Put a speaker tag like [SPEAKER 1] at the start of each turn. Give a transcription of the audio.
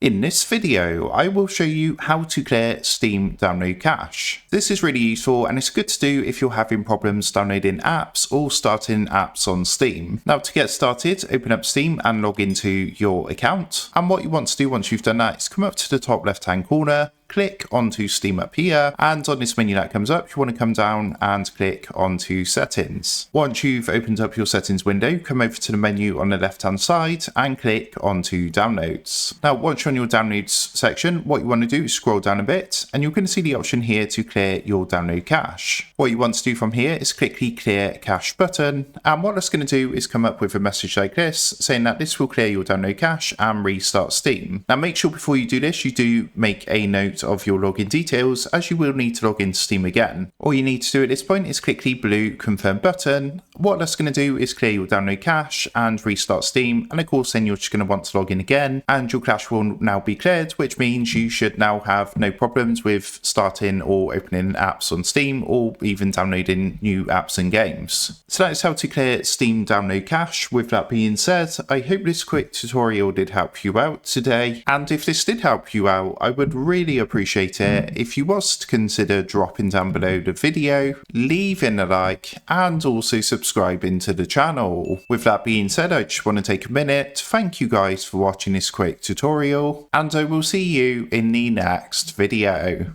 [SPEAKER 1] In this video, I will show you how to clear Steam download cache. This is really useful and it's good to do if you're having problems downloading apps or starting apps on Steam. Now to get started, open up Steam and log into your account. And what you want to do once you've done that is come up to the top left hand corner, click onto Steam up here, and on this menu that comes up, you want to come down and click onto settings. Once you've opened up your settings window, come over to the menu on the left hand side and click onto downloads. Now once you're on your downloads section, what you want to do is scroll down a bit and you're going to see the option here to clear your download cache. What you want to do from here is click the clear cache button, and what that's going to do is come up with a message like this saying that this will clear your download cache and restart Steam. Now make sure before you do this you do make a note of your login details, as you will need to log into Steam again. All you need to do at this point is click the blue confirm button. What that's going to do is clear your download cache and restart Steam, and of course then you're just going to want to log in again and your cache will now be cleared, which means you should now have no problems with starting or opening apps on Steam or even downloading new apps and games. So that is how to clear Steam download cache. With that being said, I hope this quick tutorial did help you out today, and if this did help you out, I would really appreciate it if you was to consider dropping down below the video, leaving a like, and also subscribing to the channel. With that being said, I just want to take a minute to thank you guys for watching this quick tutorial, and I will see you in the next video.